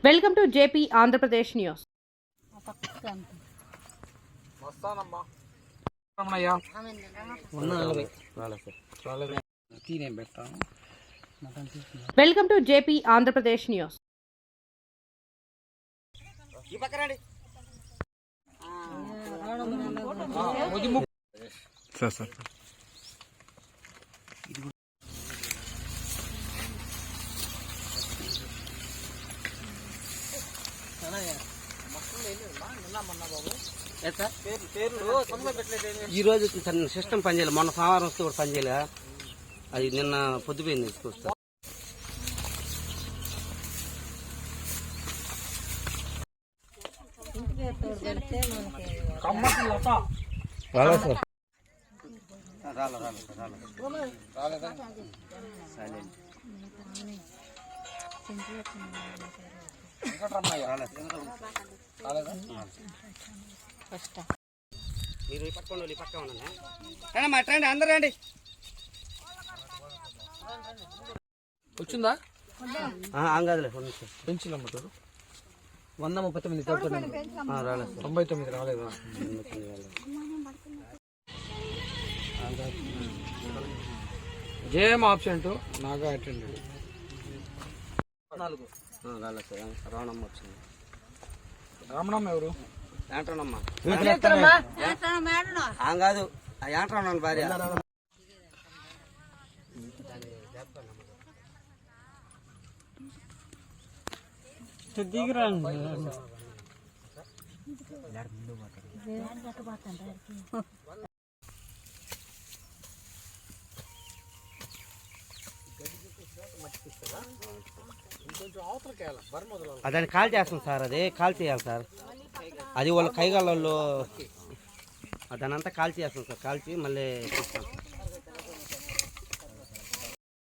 Welcome to JP Andhra Pradesh news. Welcome to JP Andhra Pradesh news. Sir ఈ రోజు system పనిచేయాలి. మొన్న సోమవారం వస్తే కూడా పనిచేయలే. అది నిన్న పొద్దుపోయింది చూస్తా. మీరు ఈ పక్క ఉండాలి, ఈ పక్క ఉండండి. రండి అందరూ రండి. వచ్చిందా? అంగదులే పెంచినమ్మటారు 139 రాలేదు. 99 రాలేదా? JM absent, Naga attended. రాలేదు సార్. రావణమ్మ వచ్చింది. రామణమ్మ ఎవరు? యాంట్రోనమ్మ కాదు, యాంట్రోనమ్మ భార్య. దాన్ని కాల్ చేస్తాం సార్. అది కాల్ చేయాలి సార్. అది వాళ్ళ కైగాళ్ళలో దాన్ని అంతా కాల్ చేస్తాం సార్. కాల్చి మళ్ళీ